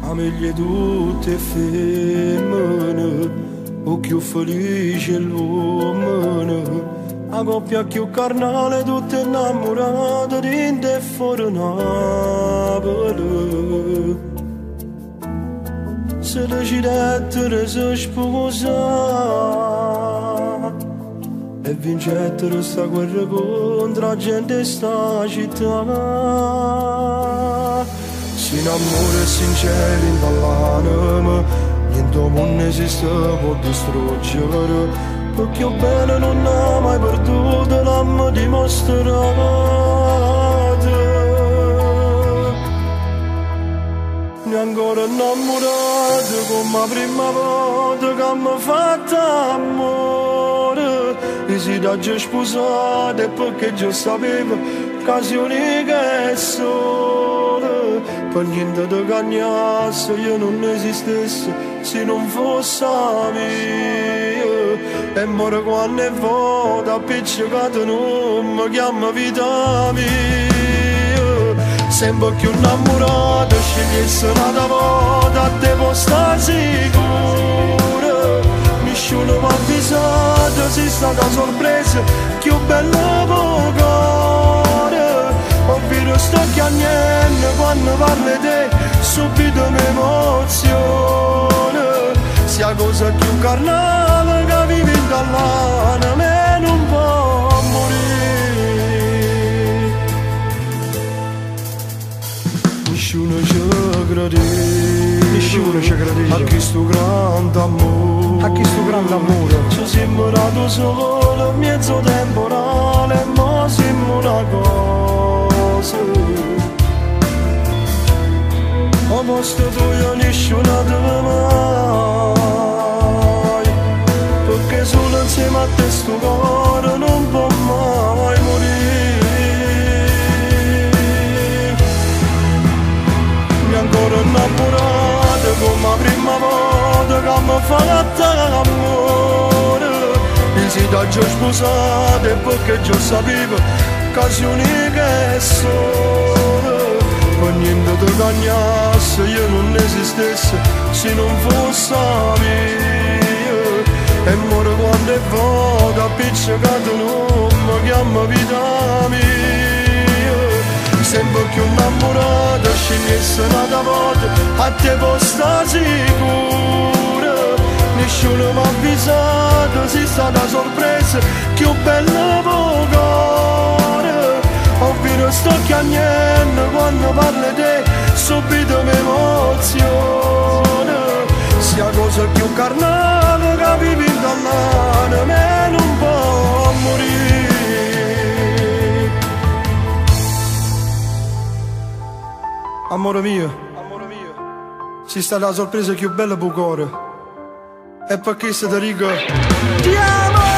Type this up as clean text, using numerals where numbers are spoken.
Famiglie tutte femmine, o più felice l'uomo, la coppia più carnale, tutte innamorate di te fuori Napoli. Se decidettero si sposare e vincettero sta guerra contro la gente e sta città. Si innamora sincero in dall'anima, niente mondo esiste può distruggere, perché bene non ha mai perduto, l'hanno dimostrato. Ne ancora innamorato come la prima volta che mi fatto amore, e si da già sposato e perché già sapevo che si unica e sola. Per niente ti cagnasse, io non esistesse se non fosse mia. E mora quando è vuota, appiccicato non mi chiama vita mia. Sempre più innamorato, scegliesse una volta, a te può stare sicura. Nessuno mi ha avvisato, sei stata sorpresa, più bella poco. Ovvero sto chiagnendo quando parli te, subito mi emoziona. Sia cosa più carnale che vivi dall'anima e non può morire. Nessuno ci gradisce, nessuno ci gradisce a chi sto grande amore, a chi sto grande amore. Ci siamo nato solo in mezzo temporale, ma siamo una cosa. Ho posto tuo nessuno ti mai, perché solo insieme a te sto cuore non può mai morire. Mi ancora innamorato come la prima volta che mi fa l'amore, e si da già sposato e perché già sapevo che si unica e sola. Per niente ti cagnasse, io non esistesse se non fosse mia. E mora quando è vuota, appiccicato non mi chiama vita mia. Sempre più innamorato, scegliesse una volta, a te può stare sicura. Nessuno mi ha avvisato, sei stata sorpresa, più bella poco. Ovvero sto chiagnendo quando parli te, subito mi emoziona. Sia cosa più carnale che vivi dall'anima e non può morire. Amore mio, sei stata la sorpresa più bella per cuore, e perché se ti dico ti amo.